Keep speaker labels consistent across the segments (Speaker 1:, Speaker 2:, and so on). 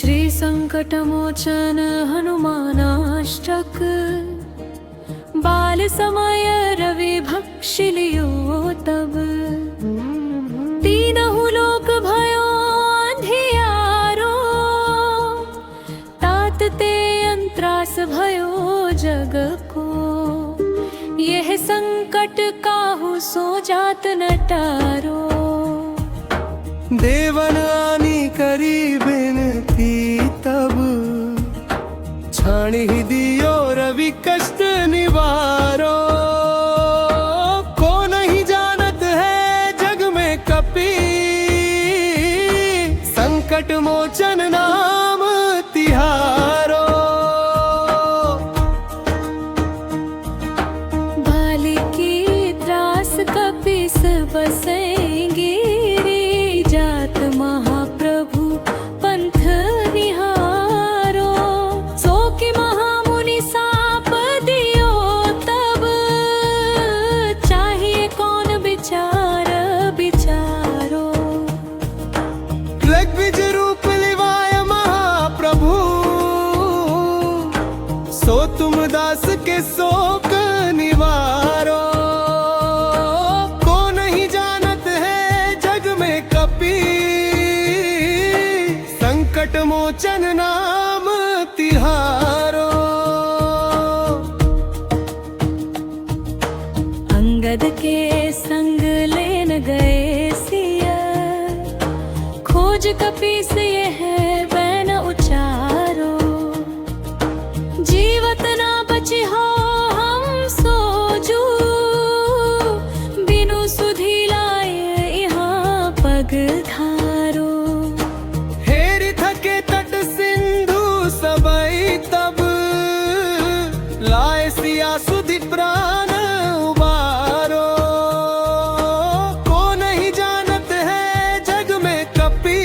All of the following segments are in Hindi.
Speaker 1: श्री संकटमोचन हनुमानाष्टक। बाल समय रवि भक्षिलियो तब। तीनहु लोक भयो अंधियारो। तात ते अंतरास भयो जग को। यह संकट काहू सो जात न टारो।
Speaker 2: देवन आनी करी बिनती तब। छाण ही दियो रवि कष्ट निवारो। को नहीं जानत है जग में कपी। संकट मोचन नाम तिहारो।
Speaker 1: बाल की त्रास कपिस बसेंगे। जात महाप्रभु पंथ निहारो। सो कि महामुनि साप दियो तब। चाहिए कौन विचार विचारो।
Speaker 2: ऋग्विज रूप लिवाय महाप्रभु। सो तुम दास के शोक निवारो। संकट मोचन नाम तिहारो।
Speaker 1: अंगद के संग लेन गए सिया। खोज कपीस ये है बैन उचारो। जीवत ना बची हो हम सोजू। बिनु सुधी लाए यहाँ पग धारो।
Speaker 2: तब लाए सिया सुधि प्राण उबारो। को नहीं जानत है जग में कपी।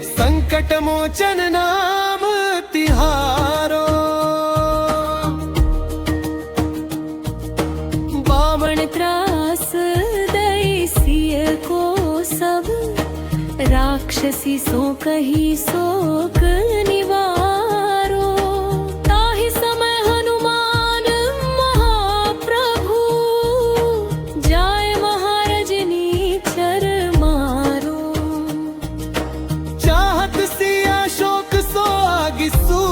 Speaker 2: संकट मोचन नाम तिहारो।
Speaker 1: बावण त्रास दई सिय को सब। राक्षसी सो कही शोक निवारो। ताहि समय हनुमान महाप्रभु। जाय महारजनी चर मारो।
Speaker 2: चाहत सिया शोक सो आगिसु।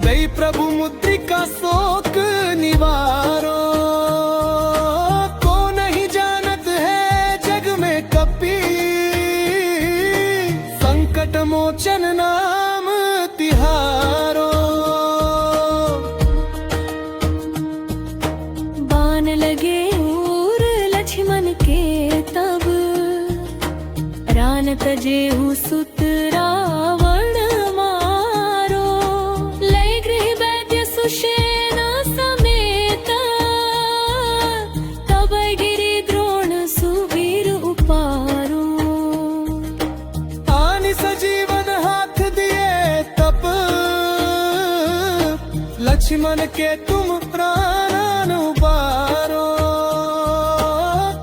Speaker 2: दई प्रभु मुद्रिका शोक निवारो। संकट मोचन नाम तिहारो।
Speaker 1: बाण लगे और लक्ष्मण के तब। रान तजेहु सुत रावण मारो। लय गृह वैद्य सुषेण समेत। तब गिरि द्रोण सुवीर उपारो।
Speaker 2: सजीवन हाथ दिए तप। लक्ष्मण के तुम प्राण उबारो।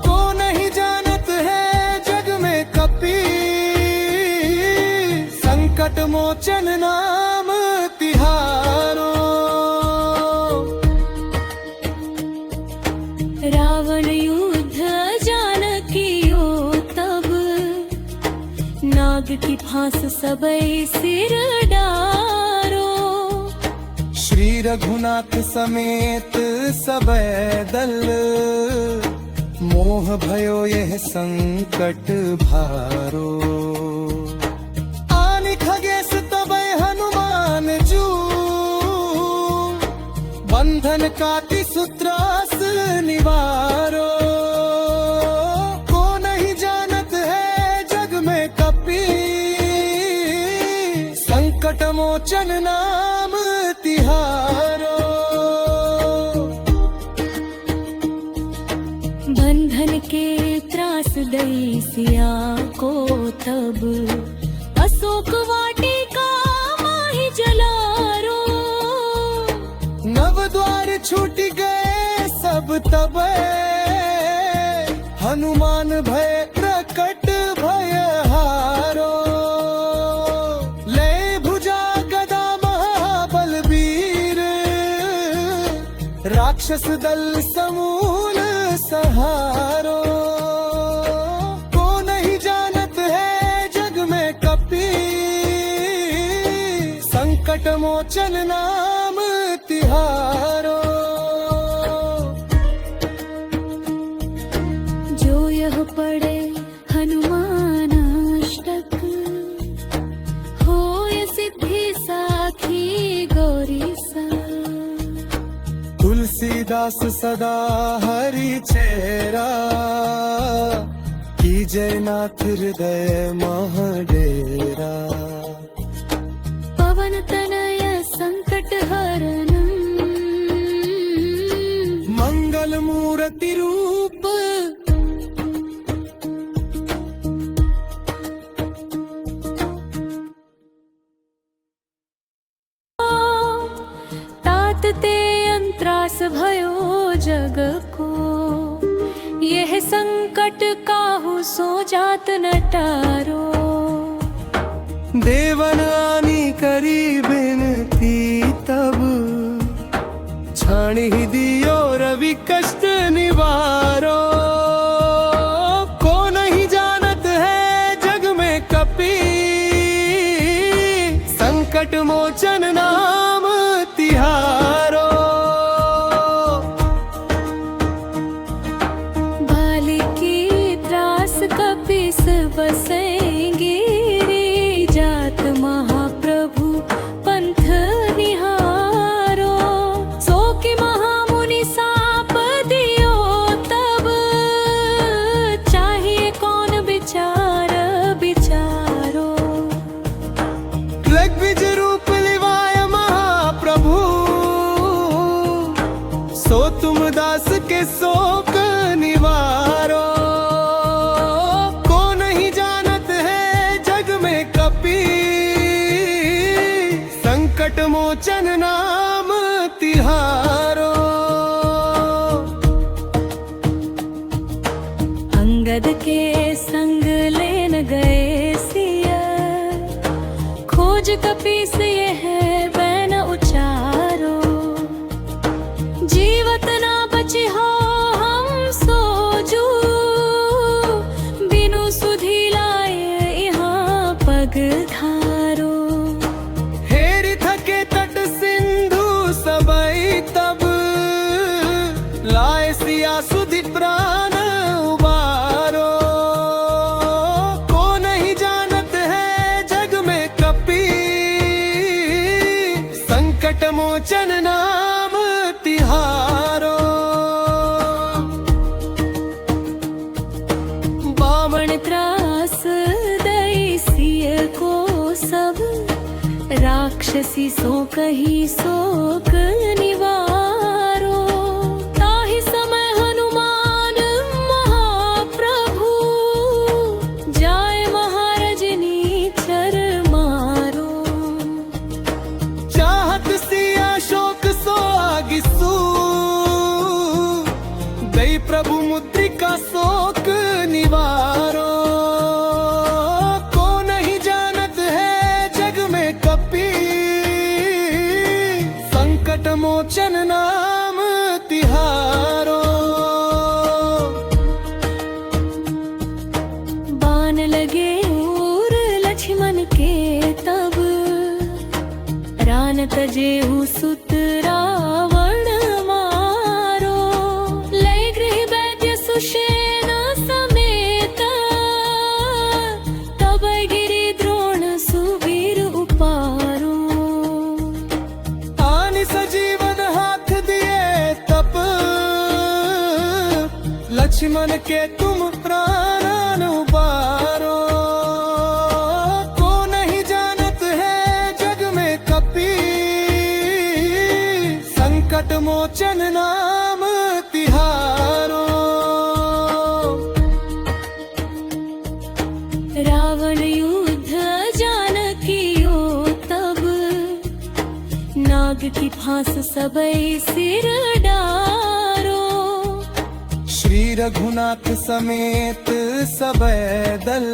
Speaker 2: को नहीं जानत है जग में कपी। संकट मोचन नाम तिहारो।
Speaker 1: रावण युद्ध जानकियो तब। नाग की फांस सबई सिर डारो।
Speaker 2: श्री रघुनाथ समेत सबे दल। मोह भयो यह संकट भारो। आनि खगेश तबै हनुमान जू। बंधन काटि सूत्रास निवारो। को नहीं जानत है जग में कपी। संकट मोचन नाम तिहारो।
Speaker 1: बंधन के त्रास दई सिया को तब। अशोक वाटिका माहि जलारो।
Speaker 2: नव द्वार छूट गए सब तब। हनुमान भय प्रकट भय हार। राक्षस दल समूल सहारो। को नहीं जानत है जग में कपी, संकट मोचन नाम तिहारो।
Speaker 1: जो यह पढ़े हनुमान अष्टक, होय सिद्धि साखी गौरी सा।
Speaker 2: तुलसीदास सदा हरि चेरा, कीजय नाथ हृदय महडेरा।
Speaker 1: पवन तनय संकट हरणं,
Speaker 2: मंगल मूर्ति रूप।
Speaker 1: तात ते अंतरास भयो जग को, यह संकट काहू सो जात न टारो।
Speaker 2: देवन आनी करी बिनती तब, छाणी दियो रवि कष्ट निवारो। को नहीं जानत है जग में कपी, संकट मोचन नाम तिहारो।
Speaker 1: बालिकी त्रास कपिस बसेंगी, जात महाप्रभु पंथ निहारो। सो कि महामुनि साप दियो तब, चाहिए कौन विचार विचारो।
Speaker 2: ऋग्विज रूप लिवाय महाप्रभु, सो तुम दास के शोक निवारो। को नहीं जानत है जग में कपी, संकट मोचन नाम तिहारो।
Speaker 1: अंगद के संग लेन गए सिया, खोज कपीस यह बैन उचारो। जीवत ना बची हो हम सोजू, बिनु सुधी लाए यहाँ पग धारो।
Speaker 2: हेरि थके तट सिंधु सबई तब, लाए सिया सुधि प्राण उबारो। को नहीं जानत है जग में कपी, संकट मोचन नाम तिहारो।
Speaker 1: बावण त्रास दई सिय को सब, राक्षसी सो कही शोक निवारो। ताहि समय हनुमान महाप्रभु, जाय महारजनी चर मारो।
Speaker 2: चाहत सिया शोक सो आगिसु, दई प्रभु मुद्रिका शोक निवारो। को नहीं जानत है जग में कपी, संकट मोचन नाम तिहारो।
Speaker 1: बान लगे और लक्ष्मण के तब, रान तजेहु सुत रावण मारो। लय गृह वैद्य सुषेण समेत, तब गिरि द्रोण सुवीर उपारो।
Speaker 2: आनि सजीवन हाथ दिए तप, लक्ष्मण के तुम प्राण उबारो। को नहीं जानत है जग में कपी, संकट मोचन नाम तिहारो।
Speaker 1: रावण युद्ध जानकियो तब, नाग की फांस सबई सिर डारो।
Speaker 2: श्री रघुनाथ समेत सबे दल,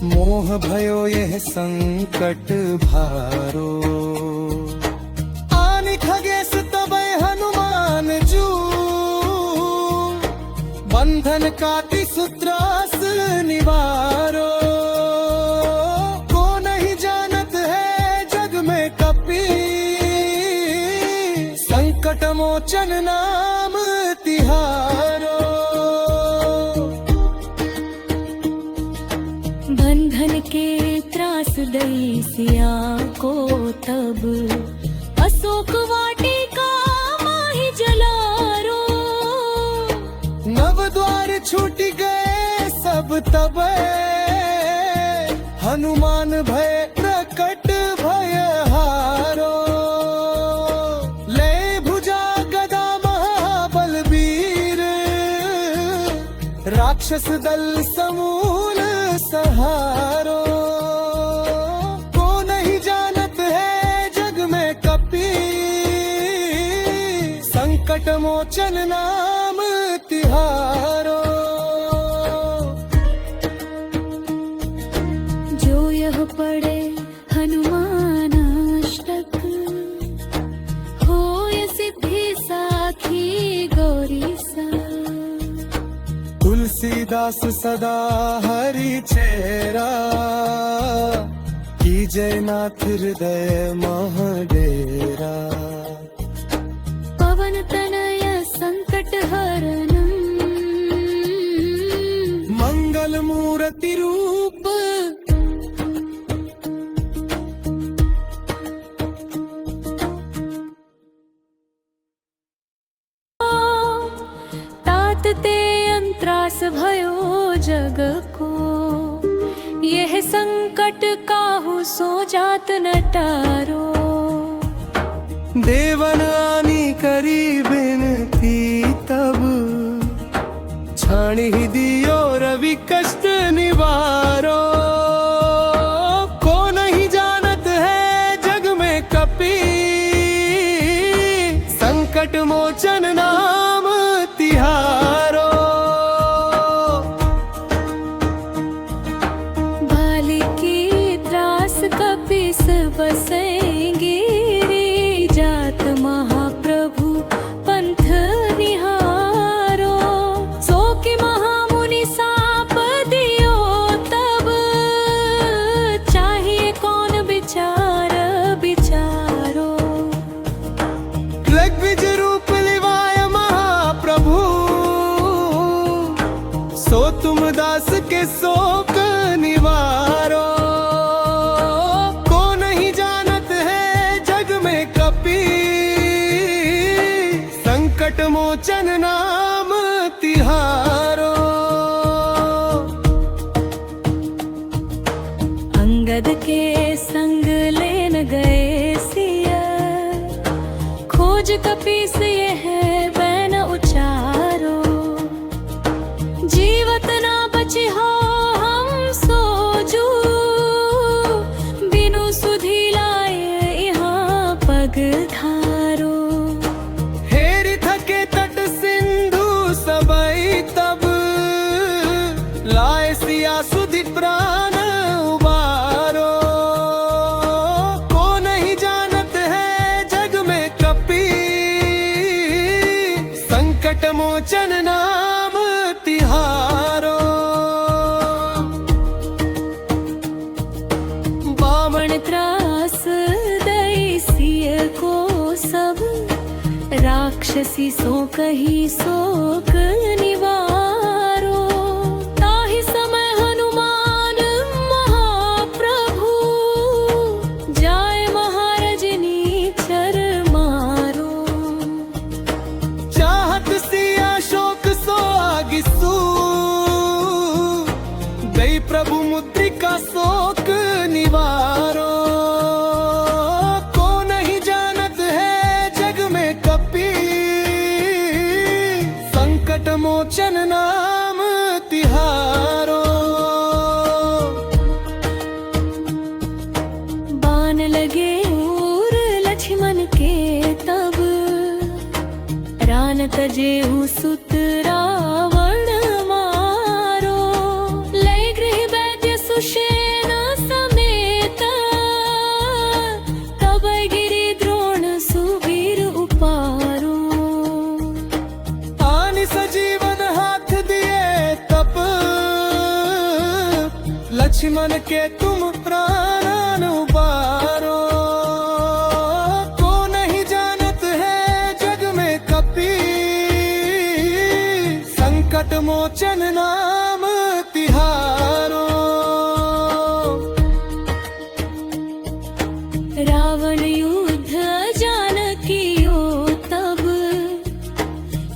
Speaker 2: मोह भयो यह संकट भारो। आनि खगेश तबै हनुमान बंधन काटी सूत्रास निवारो, को नहीं जानत है जग में कपी, संकट मोचन नाम तिहारो।
Speaker 1: बंधन के त्रास दई सिया को तब, अशोक वाटिका माही जलारो।
Speaker 2: नव द्वार छूट गए सब तब, हनुमान भय प्रकट भय हारो। ले भुजा गदा महाबलबीर, राक्षस दल समूल सहारो। को नहीं जानत है जग में कपी, संकट मोचन नाम तिहारो।
Speaker 1: जो यह पढ़े हनुमान अष्टक, होय सिद्धि साखी गौरी सा।
Speaker 2: तुलसीदास सदा हरि चेरा, कीजय नाथ हृदय महडेरा।
Speaker 1: पवन तनय संकट हरणम,
Speaker 2: मंगल मूर्ति रूप।
Speaker 1: तात ते अंतरास भयो जग को, यह संकट काहू सो जात न टारो।
Speaker 2: देवन आनी करी बिनती तब, छाणी दियो रवि कष्ट निवारो। को नहीं जानत है जग में कपी, संकट मोचन नाम तिहारो।
Speaker 1: बालिकी त्रास कपिस बसेंगे, जात महाप्रभु पंथ निहारो। सो कि महामुनि साप दियो तब, चाहिए कौन विचार विचारो।
Speaker 2: ऋग्विज रूप लिवाय महाप्रभु, सो तुम दास के शोक निवारो। को नहीं जानत है जग में कपी, संकट मोचन नाम तिहारो।
Speaker 1: अंगद के संग लेन गए सिया, खोज कपीस यह बैन उचारो। जीवत ना बची हो हम सोजू, बिनु सुधी लाए यहाँ पग धारो।
Speaker 2: हेरि थके तट सिंधु सबई तब, लाए सिया सुधि प्राण उबारो। को नहीं जानत है जग में कपी, संकट मोचन नाम तिहारो।
Speaker 1: बामण त्रास दई सिय को सब, राक्षसी सो कही शोक निवारो। ताहि समय हनुमान महाप्रभु, जाय महारजनी चर मारो।
Speaker 2: चाहत सिया शोक सो आगिसू, दई प्रभु मुद्रिका शोक निवारो। को नहीं जानत है जग में कपी, संकट मोचन नाम तिहारो।
Speaker 1: बान लगे और लक्ष्मण के तब, रान तजेऊ सुत रावण मारो। लय गृह वैद्य सुषेण समेत, तब गिरि द्रोण सुवीर उपारो।
Speaker 2: आनि सजीवन हाथ दिया लक्ष्मण के तुम प्राण उबारो। को नहीं जानत है जग में कपि, संकट मोचन नाम तिहारो।
Speaker 1: रावण युद्ध जानकियो तब,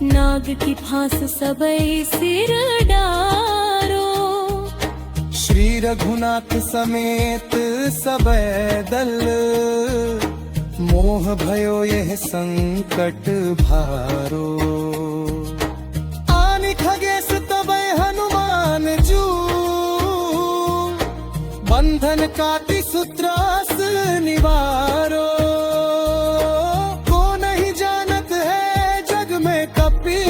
Speaker 1: नाग की फांस सबै सिर डारो।
Speaker 2: श्री रघुनाथ समेत सबै दल, मोह भयो यह संकट भारो। आनि खगेश तबै हनुमान जू, बंधन काटि सूत्रास निवारो। को नहीं जानत है जग में कपि,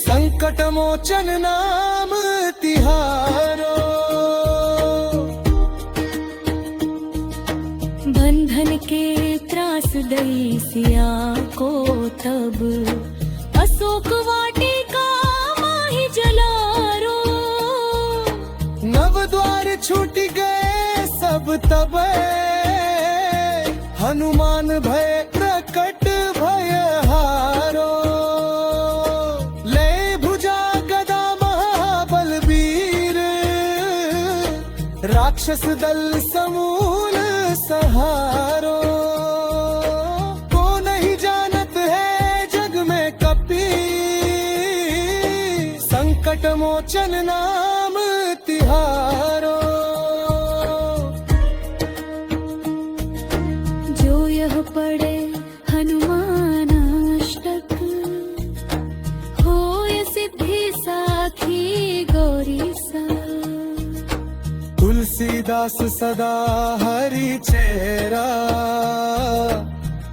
Speaker 2: संकट मोचन नाम तिहारो।
Speaker 1: बंधन के त्रास दई सिया को तब, अशोक वाटिका माही जलारो।
Speaker 2: नव द्वार छूट गए सब तब, हनुमान भय प्रकट भय हारो। ले भुजा गदा महाबलबीर, राक्षस दल समूल सहारो। को नहीं जानत है जग में कपि, संकट मोचन नाम तिहारो।
Speaker 1: जो यह पढ़े हनुमान अष्टक, होय सिद्धि साखी गौरी सा।
Speaker 2: तुलसीदास सदा हरि चेरा,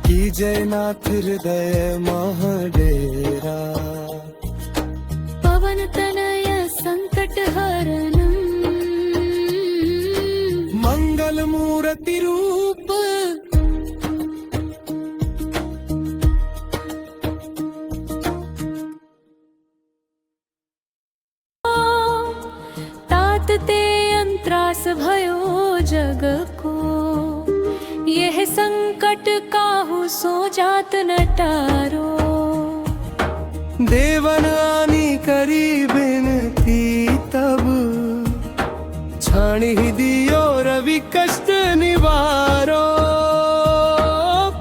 Speaker 2: कीजय नाथ हृदय मह डेरा।
Speaker 1: पवन तनय संकट हरणं,
Speaker 2: मंगल मूर्ति रूप।
Speaker 1: तात ते अंतरास भयो जग को, यह संकट काहू सो जात न टारो।
Speaker 2: देवन आनी करी बिनती तब, छाणी दियो रवि कष्ट निवारो।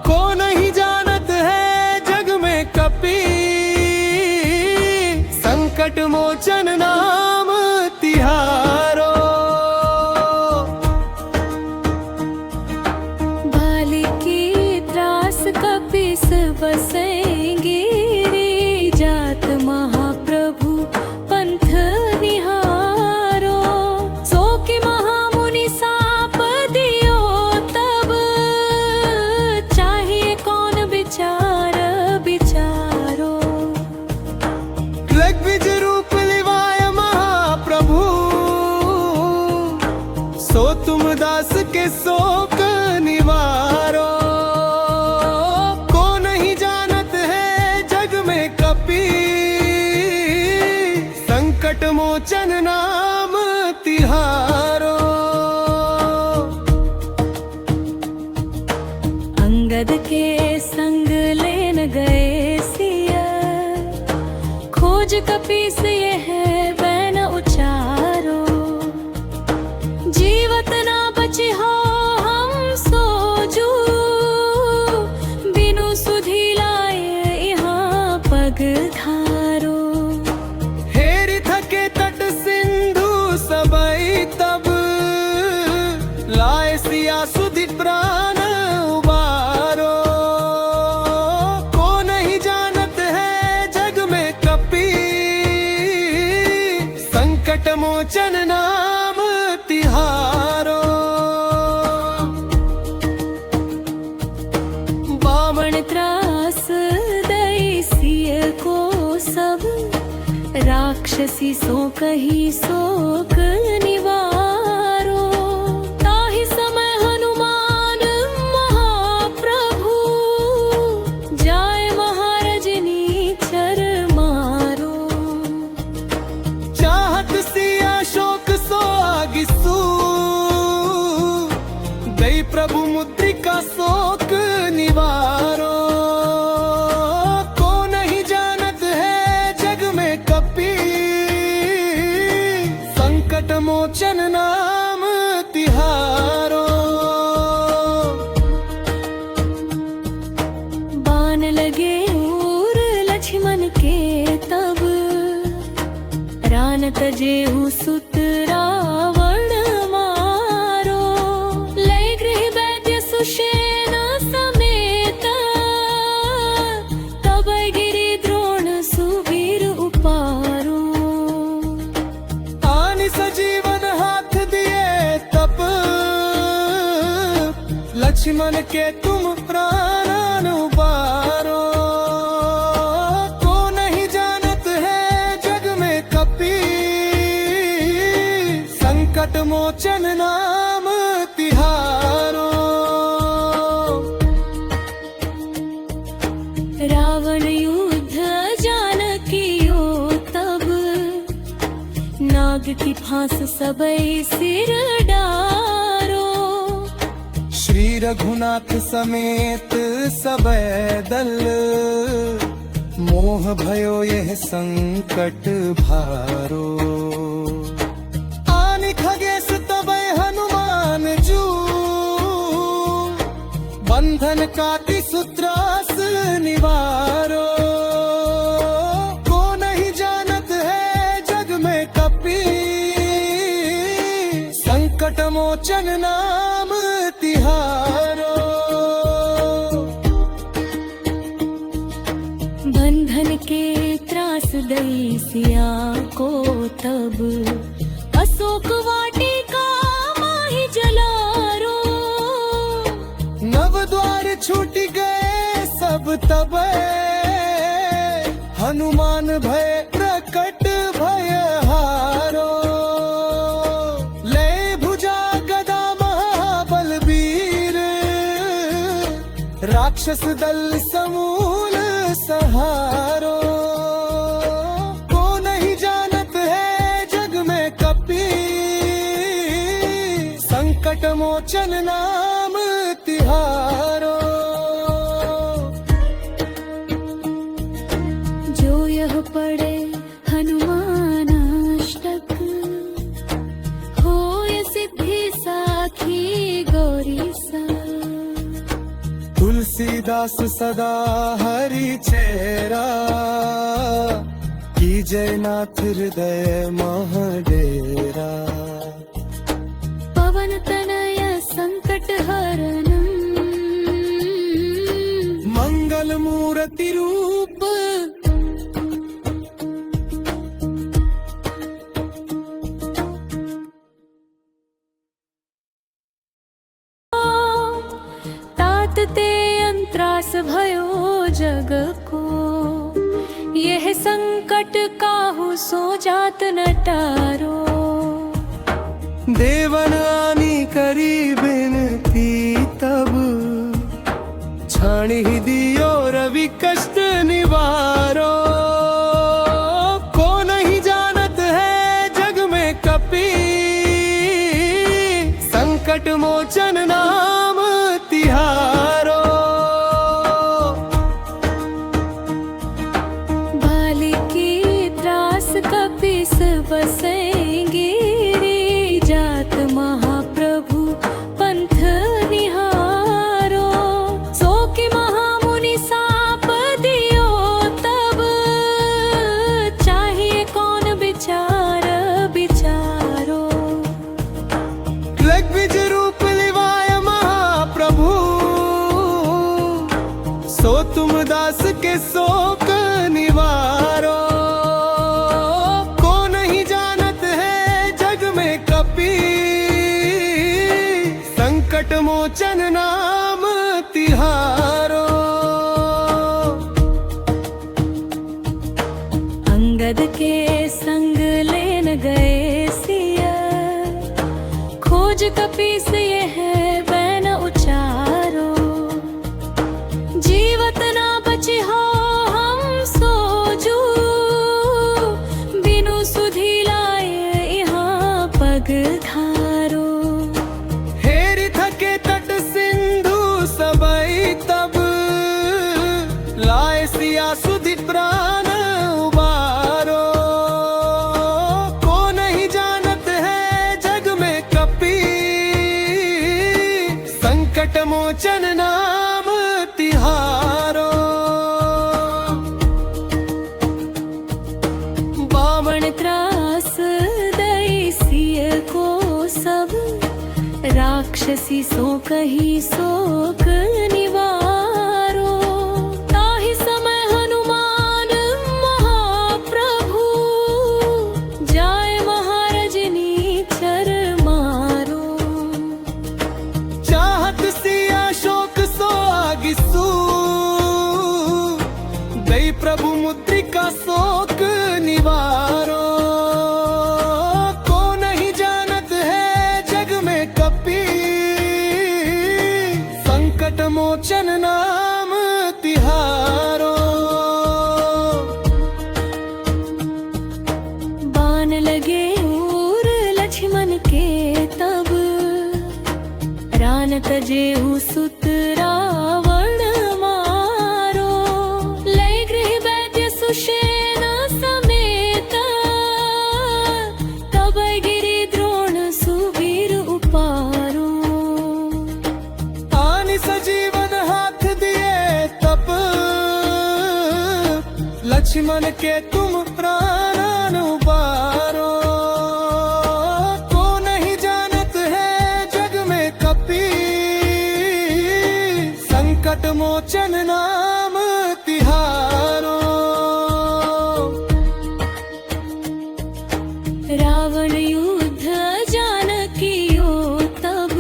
Speaker 2: को नहीं जानत है जग में कपि, संकट मोचन नाम तिहारो।
Speaker 1: बाली की त्रास कपिस बसेंगी, जात महाप्रभु पंथ निहारो। सो कि महामुनि साप दियो तब, चाहिए कौन विचार विचारो।
Speaker 2: ऋग्विज रूप लिवाय महाप्रभु, सो तुम दास के शोक निवारो। को नहीं जानत है जग में कपि, संकट मोचन नाम तिहारो।
Speaker 1: अंगद के संग लेन गए सिया, खोज कपीस यह बैन उचारो। जीवत ना बची हो हम सोजू, बिनु सुधी लाए यहाँ पग धारो।
Speaker 2: हेरि थके तट सिंधु सबई तब, लाए सिया सुधि प्राण उबारो। को नहीं जानत है जग में कपि, संकट मोचन नाम तिहारो।
Speaker 1: बावण त्रास दई सिय को सब, राक्षसी सो कही शोक निवारो। ताहि समय हनुमान महाप्रभु, जाय महारजनी चर मारो।
Speaker 2: चाहत सिया शोक सो
Speaker 1: मन तजेहु सुत रावण मारो लय गृह वैद्य सुषेण समेत तब गिरि द्रोण सुवीर उपारो
Speaker 2: आनि सजीवन हाथ दिए तप लक्ष्मण के तुम प्राण उबारो को नहीं जानत है जग में कपि संकट मोचन नाम तिहारो
Speaker 1: रावण युद्ध जानकियो तब नाग की फांस सबै सिर डारो
Speaker 2: श्री रघुनाथ समेत सबे दल मोह भयो यह संकट भारो आनि खगेश तबै हनुमान जू बंधन काटी सूत्रास निवारो को नहीं जानत है जग में कपि संकट मोचन नाम तिहारो
Speaker 1: बंधन के त्रास दई सिया को तब अशोक वाटिका माहि जलारो
Speaker 2: नव द्वार छूट गए सब तब हनुमान भय प्रकट भय हारो ले भुजा गदा महाबलबीर राक्षस दल समूल सहारो को नहीं जानत है जग में कपि संकट मोचन नाम तिहारो
Speaker 1: जो यह पढ़े हनुमान अष्टक होय सिद्धि साखी गौरी सा
Speaker 2: तुलसीदास सदा हरि चेरा की जयनाथ हृदय महडेरा
Speaker 1: पवन तनय संकट हरणम
Speaker 2: मंगल मूर्ति रूप
Speaker 1: तात ते अंतरास भयो जग को यह संकट काहू सो जात न टारो
Speaker 2: देवन आनी करी बिनती तब छाणी दियो रवि कष्ट निवारो को नहीं जानत है जग में कपि संकट मोचन नाम तिहारो
Speaker 1: बाली की त्रास कपिस बसेंगे जात महाप्रभु पंथ निहारो सो कि महामुनि साप दियो तब चाहिए कौन विचार विचारो
Speaker 2: ऋग्विज रूप लिवाय महाप्रभु सो तुम दास के शोक निवारो को नहीं जानत है जग में कपि संकट मोचन नाम तिहारो
Speaker 1: अंगद के संग लेन गए सिया खोज कपीस यह बैन उचारो जीवत ना बची हो हम सोजू बिनु सुधी लाए यहाँ पग धारो
Speaker 2: हेरि थके तट सिंधु सबई तब लाए सिया सुधि प्राण उबारो को नहीं जानत है जग में कपि संकट मोचन नाम तिहारो
Speaker 1: बावण त्रास राक्षसी सो कही शोक निवारो। ताहि समय हनुमान महाप्रभु जाय महारजनी चर मारो।
Speaker 2: चाहत सिया शोक सो आगिसू दई प्रभु मुद्रिका शोक निवारो। को नहीं जानत है जग में कपि संकट मोचन नाम तिहारो।
Speaker 1: बाण लगे और लक्ष्मण के तब रान तजेऊ सुत रावण मारो। लय गृह वैद्य सुषेण समेत तब गिरि द्रोण सुवीर उपारो।
Speaker 2: आनि सजीवन हाथ दिए तप लक्ष्मण के तुम प्राण उबारो। को नहीं जानत है जग में कपि संकट मोचन नाम तिहारो।
Speaker 1: रावण युद्ध जानकियो तब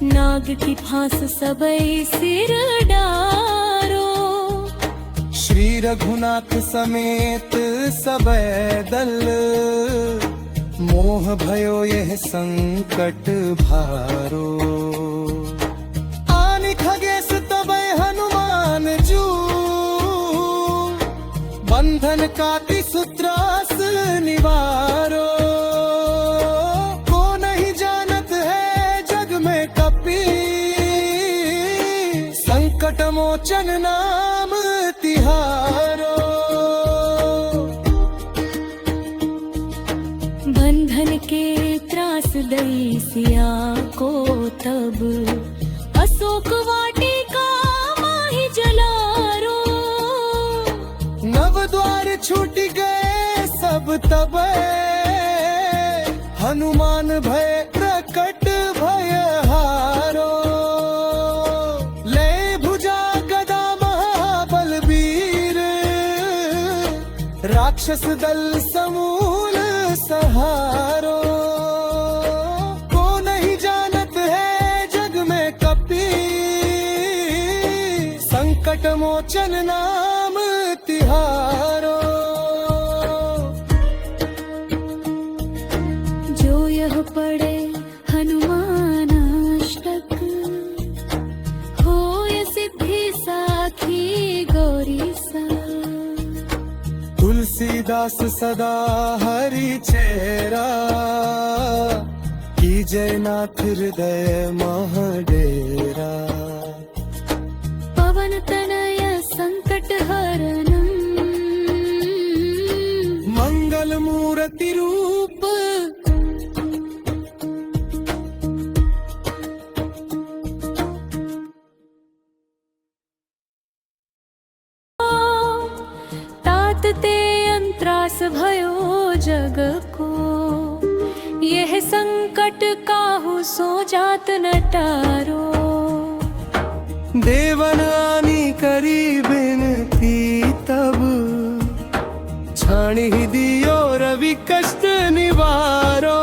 Speaker 1: नाग की फांस सबई सिर डारो।
Speaker 2: श्री रघुनाथ समेत सबे दल मोह भयो यह संकट भारो। आनि खगेश तबै हनुमान जू बंधन काटि सूत्रास निवारो। को नहीं जानत है जग में कपि संकट मोचन नाम तिहारो।
Speaker 1: बंधन के त्रास दई सिया को तब अशोक वाटिका माहि जलारो।
Speaker 2: नव द्वार छूट गए सब तब हनुमान भय प्रकट भय हारो। ले भुजा गदा महाबलबीर राक्षस दल समूल सहारो। को नहीं जानत है जग में कपि संकट मोचन नाम तिहारो।
Speaker 1: जो यह पढ़े हनुमान अष्टक होय सिद्धि साखी गौरी सा।
Speaker 2: तुलसीदास सदा हरि चेरा की जयनाथ हृदय महडेरा।
Speaker 1: पवन तनय संकट हरणम
Speaker 2: मंगल मूर्ति रूप
Speaker 1: तात ते अंतरास भयो जग को। यह संकट काहू सो जात न टारो।
Speaker 2: देवन आनी करी बिनती तब छाणी दियो रवि कष्ट निवारो।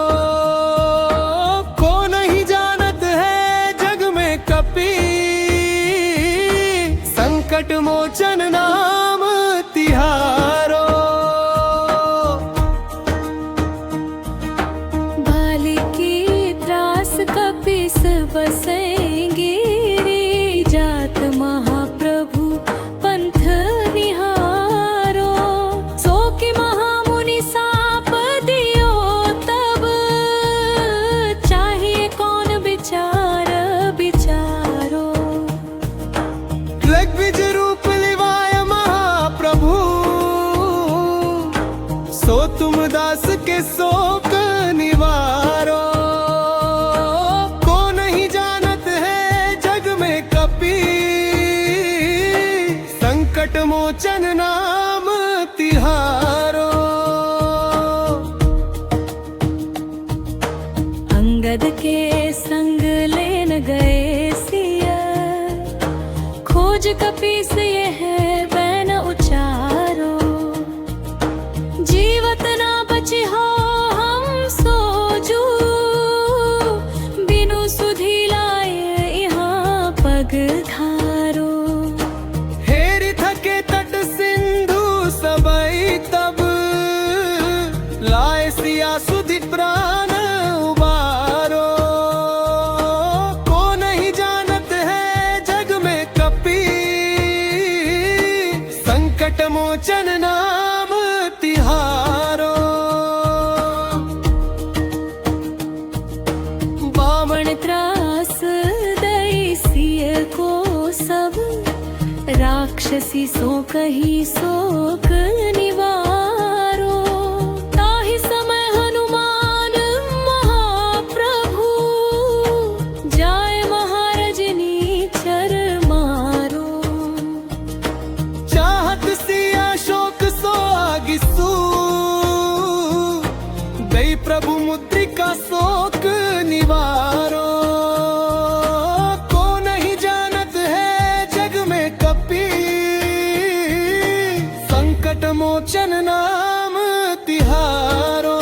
Speaker 2: को नहीं जानत है जग में कपि संकट मोचन नाम तिहारो।
Speaker 1: बाली की त्रास कपिस बसेंगी जात महाप्रभु पंथ निहारो। सो कि महामुनि साप दियो तब चाहिए कौन विचार विचारो।
Speaker 2: लग्विज रूप लिवाय महाप्रभु सो तुम दास के शोक निवारो। को नहीं जानत है जग में कपि संकट मोचन नाम तिहारो।
Speaker 1: अंगद के कपि से ये है बैन उचारो। जीवत ना बची हो हम सोजू, बिनु सुधी लाए यहाँ पग धारो।
Speaker 2: हेरि थके तट सिंधु सबई तब, लाए सिया सुधि प्राण उबारो। को नहीं जानत है जग में कपि, संकट मोचन नाम तिहारो।
Speaker 1: बामण त्रास दई सिय को सब, राक्षसी सो कही शोक निवारो। ताहि समय हनुमान महाप्रभु, जाय महारजनी चर मारो।
Speaker 2: चाहत सिया शोक सो आगिसु, दई प्रभु मुद्रिका शोक निवारो। को नहीं जानत है जग में कपि, संकट मोचन नाम तिहारो।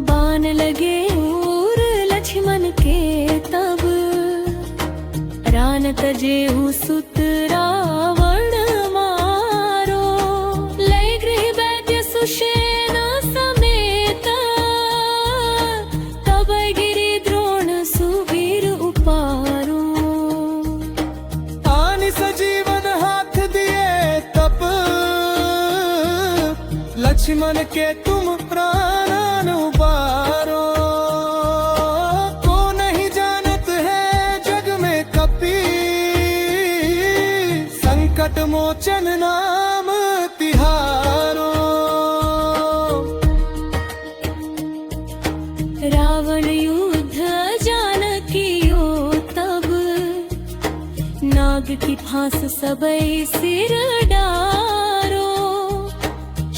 Speaker 1: बान लगे और लक्ष्मण के तब, रान तजेहु सुत रावण मारो। लय गृह वैद्य सुषेण समेत, तब गिरि द्रोण सुवीर उपारो।
Speaker 2: आनि सजीवन हाथ दिए तप, लक्ष्मण के तुम प्राण उबारो। को नहीं जानत है जग में कपि, संकट मोचन नाम तिहारो।
Speaker 1: रावण युद्ध जानकियो तब, नाग की फांस सबई सिर डारो।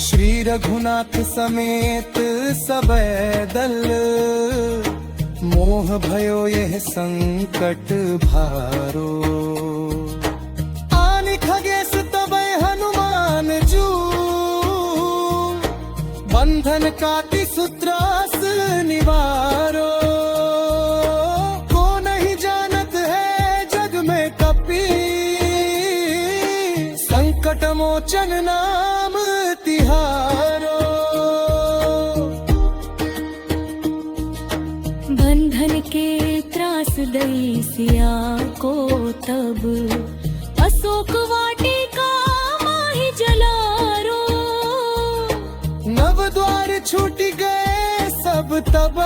Speaker 2: श्री रघुनाथ समेत सबे दल, मोह भयो यह संकट भारो। आनि खगेश तबै हनुमान जू, बंधन काटि सूत्रास निवारो। को नहीं जानत है जग में कपि, संकट मोचन नाम तिहारो।
Speaker 1: बंधन के त्रास दई सिया को तब, अशोक वाटिका माहि जलारो।
Speaker 2: नव द्वार छूट गए सब तब,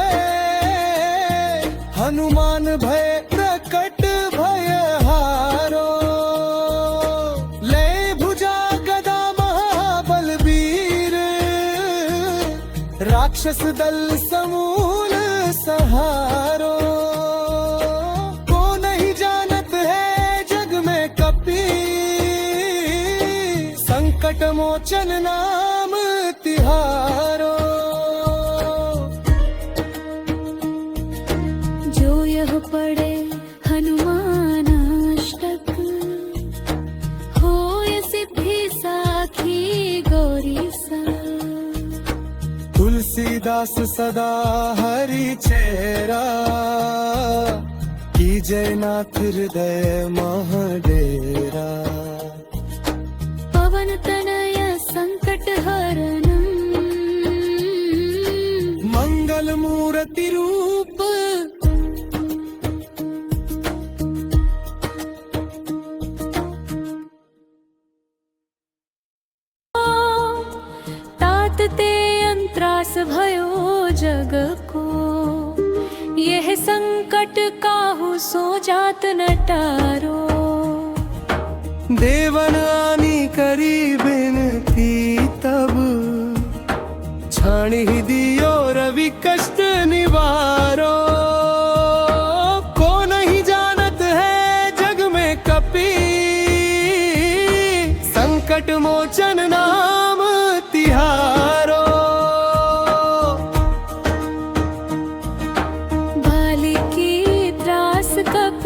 Speaker 2: हनुमान भय प्रकट भय हारो। ले भुजा गदा महाबलबीर, राक्षस दल समूल सहारो। को नहीं जानत है जग में कपि, संकट मोचन नाम तिहारो।
Speaker 1: जो यह पढ़े हनुमान अष्टक, होय सिद्धि साखी गौरी सा।
Speaker 2: तुलसीदास सदा हरि चेरा, की जयनाथ हृदय महडेरा।
Speaker 1: पवन तनय संकट हरणम,
Speaker 2: मंगल मूर्ति रूप।
Speaker 1: तात ते अंतरास भयो जग को, यह संकट काहू सो जात न टारो।
Speaker 2: देवन आनी करी बिनती तब, छाणी दियो रवि कष्ट निवारो। को नहीं जानत है जग में कपि, संकट मोचन नाम तिहारो।
Speaker 1: बाली की त्रास कपि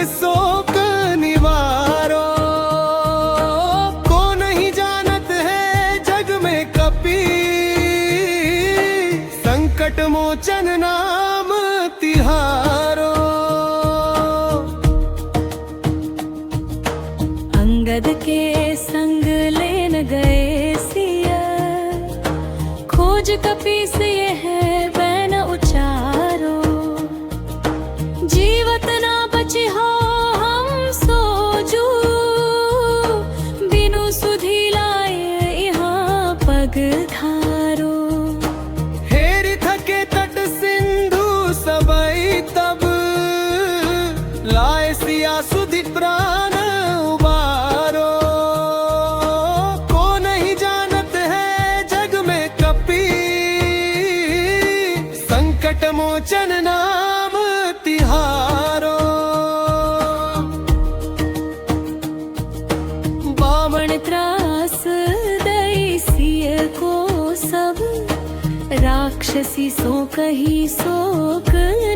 Speaker 2: के शोक निवारो को नहीं जानत है जग में कपी संकट मोचन नाम तिहारो
Speaker 1: अंगद के संग लेन गए सिया खोज कपीस ये है बैन उचारो जीवत ना बची हो हम सोजू बिनु सुधी लाए यहाँ पग धारो
Speaker 2: हेरी थके तट सिंधु सबई तब लाए सिया सुधि प्राण उबारो को नहीं जानत है जग में कपी संकट मोचन नाम तिहारो
Speaker 1: बावण त्रास दई सिय को सब राक्षसी सो कही शोक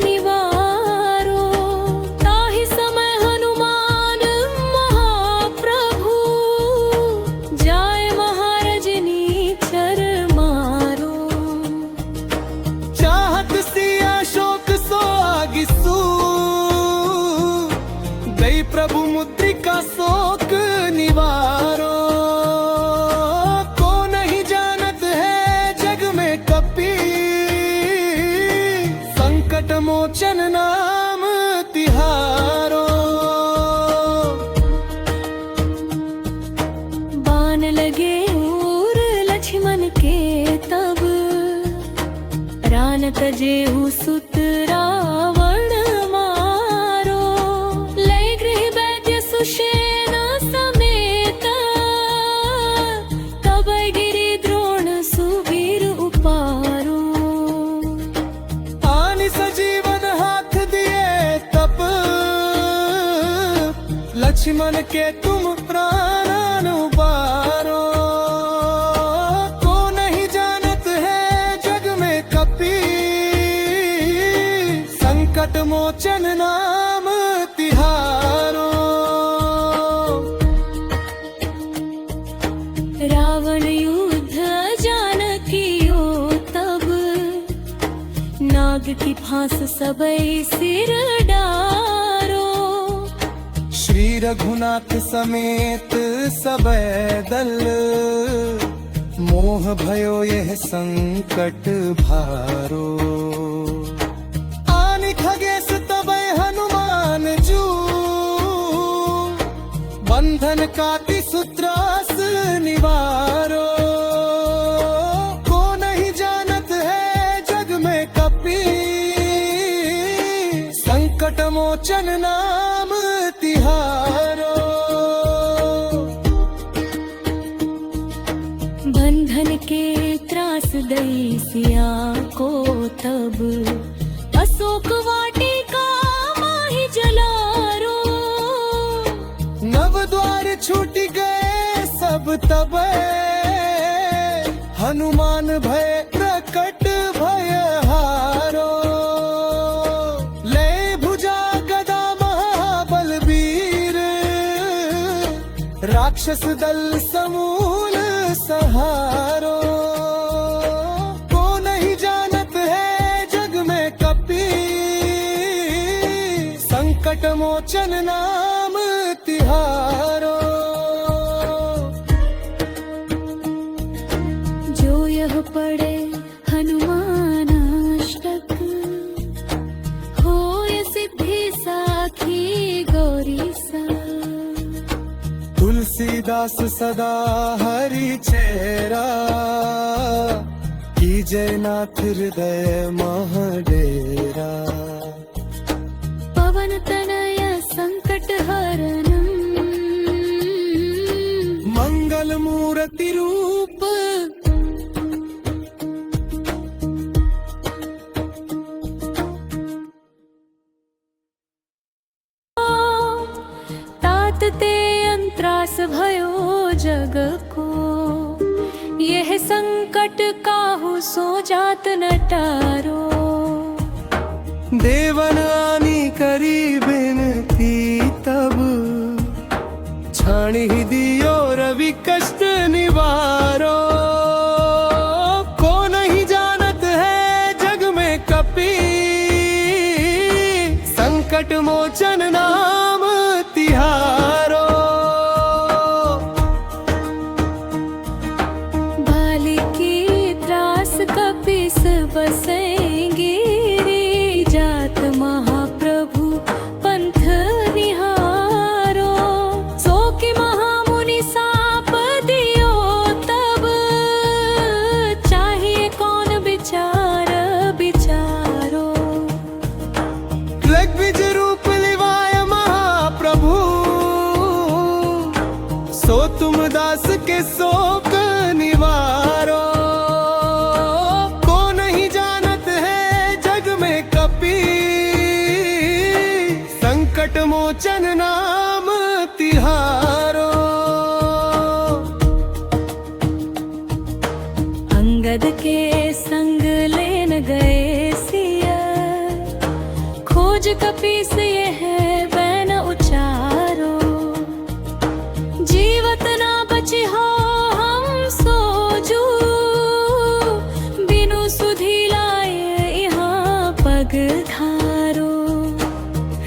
Speaker 1: निवारो ताहि समय हनुमान महाप्रभु जाय महारजनी चर मारो
Speaker 2: चाहत सिया शोक सो आगिसू दई प्रभु मुद्रिका शोक निवारो को नहीं जानत है जग में कपी संकट मोचन नाम तिहारो
Speaker 1: बाण लगे और लक्ष्मण के तब रान तजेहु सुत रावण मारो लय गृह वैद्य सुषेण समेत तब गिरि द्रोण सुवीर उपारो
Speaker 2: आनि सजीवन हाथ दिए तप लक्ष्मण के तुम प्राण उबारो को नहीं जानत है जग में कपी संकट मोचन नाम तिहारो
Speaker 1: रावण युद्ध जानकियो तब नाग की फांस सबई सिर डारो
Speaker 2: श्री रघुनाथ समेत सबे दल मोह भयो यह संकट भारो आनि खगेश तबै हनुमान जू बंधन काटि सूत्रास निवारो को नहीं जानत है जग में कपी संकट मोचन नाम तिहारो
Speaker 1: बंधन के त्रास दई सिया को तब अशोक वाटिका माहि जलारो
Speaker 2: नव द्वार छूट गए सब तब हनुमान भय प्रकट भय हारो ले भुजा गदा महाबलबीर राक्षस दल समूल सहारो को नहीं जानत है जग में कपी संकट मोचन नाम तिहारो
Speaker 1: जो यह पढ़े हनुमान अष्टक होय सिद्धि साखी गौरी सा
Speaker 2: तुलसीदास सदा हरि चेरा की जयनाथ हृदय महडेरा
Speaker 1: पवन तनय संकट हरणम
Speaker 2: मंगल मूर्ति रूप
Speaker 1: तात ते अंतरास भयो जग को यह संकट काहू सो जात न टारो
Speaker 2: देवन आनी करी बिनती प्राण ही दियो रवि कष्ट निवारो। को नहीं जानत है जग में कपि, संकट मोचन नाम तिहारो।
Speaker 1: बाली की त्रास कपिस बसेंगी, जात महाप्रभु पंथ निहारो। सो कि महामुनि साप दियो तब, चाहिए कौन विचार विचारो।
Speaker 2: ऋग्विज रूप लिवाय महाप्रभु, सो तुम दास के शोक निवारो। को नहीं जानत है जग में कपि, संकट मोचन नाम तिहारो।
Speaker 1: अंगद के संग लेन गए सिया, खोज कपीस ये है बैन उचारो। जीवत ना बची हो हम सोजू, बिनु सुधी लाए यहाँ पगधारो।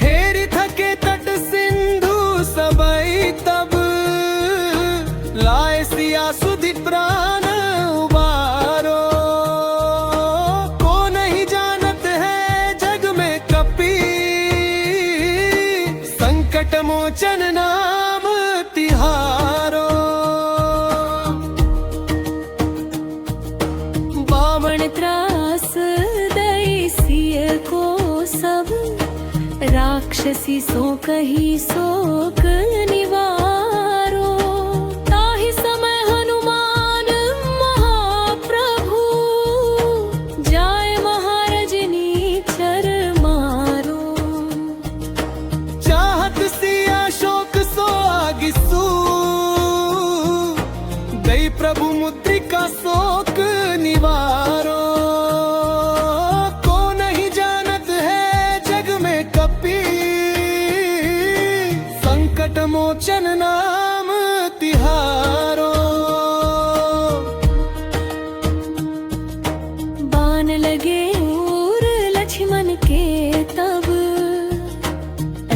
Speaker 2: हेरि थके तट सिंधु सबई तब, लाए सिया सुधि प्राण उबारो। को नहीं जानत है जग में कपि, संकट मोचन नाम तिहारो।
Speaker 1: बावण त्रास दई सिय को सब, राक्षसी सो कही शोक निवारो। ताहि समय हनुमान महाप्रभु, जाय महारजनी चर मारो।
Speaker 2: चाहत सिया शोक सो आगिसु, दई प्रभु मुद्रिका शोक निवारो। को नहीं जानत है जग में कपि, संकट मोचन नाम तिहारो।
Speaker 1: बाण लगे और लक्ष्मण के तब,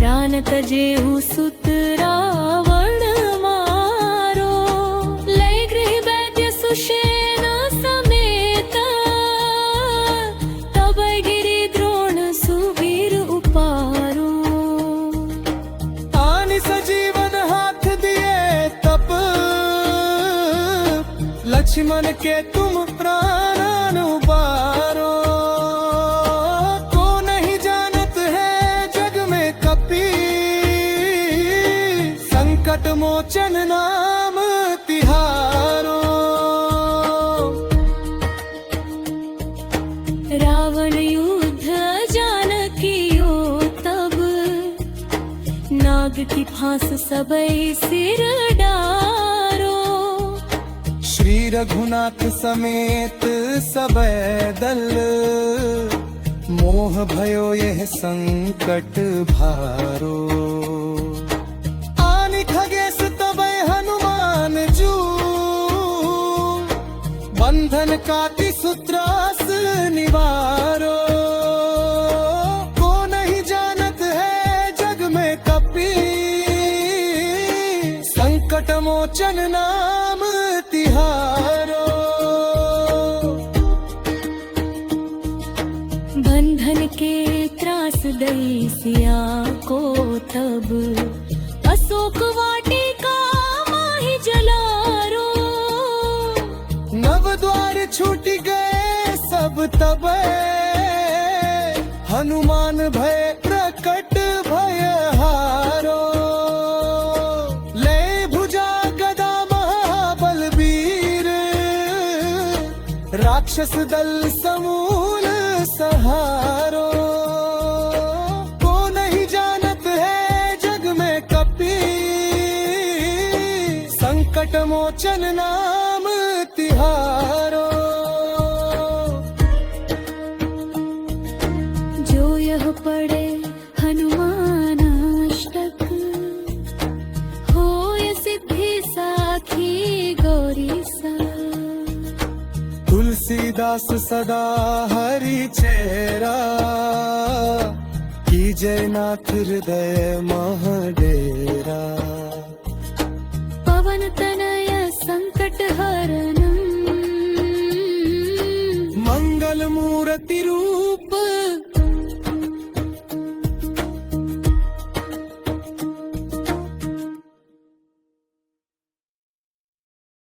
Speaker 1: रान तजेहु सुत रावण मारो। लय गृह वैद्य सुषेण समेत, तब गिरि द्रोण सुवीर उपारो।
Speaker 2: आनि सजीवन हाथ दिए तप, लक्ष्मण के तुम प्राण उबारो। को नहीं जानत है जग में कपि, संकट मोचन नाम तिहारो।
Speaker 1: रावण युद्ध जानकियो तब, नाग की फांस सबई सिर डारो।
Speaker 2: श्री रघुनाथ समेत सबे दल, मोह भयो यह संकट भारो। आनि खगेश तबै हनुमान जू, बंधन काटि सूत्रास निवारो। को नहीं जानत है जग में कपि, संकट मोचन नाम तिहारो।
Speaker 1: बंधन के त्रास दई सिया को तब, अशोक वाटिका माहि जलारो।
Speaker 2: नव द्वार छूट गए सब तब, हनुमान भय प्रकट भय हारो। ले भुजा गदा महाबलबीर, राक्षस दल समूल सहारो। को नहीं जानत है जग में कपि, संकट मोचन नाम तिहारो।
Speaker 1: जो यह पढ़े हनुमान अष्टक, होय सिद्ध
Speaker 2: तुलसीदास सदा हरि चेरा की जयनाथ हृदय महाडेरा
Speaker 1: पवन तनय संकट हरणम्
Speaker 2: मंगल मूर्ति रूप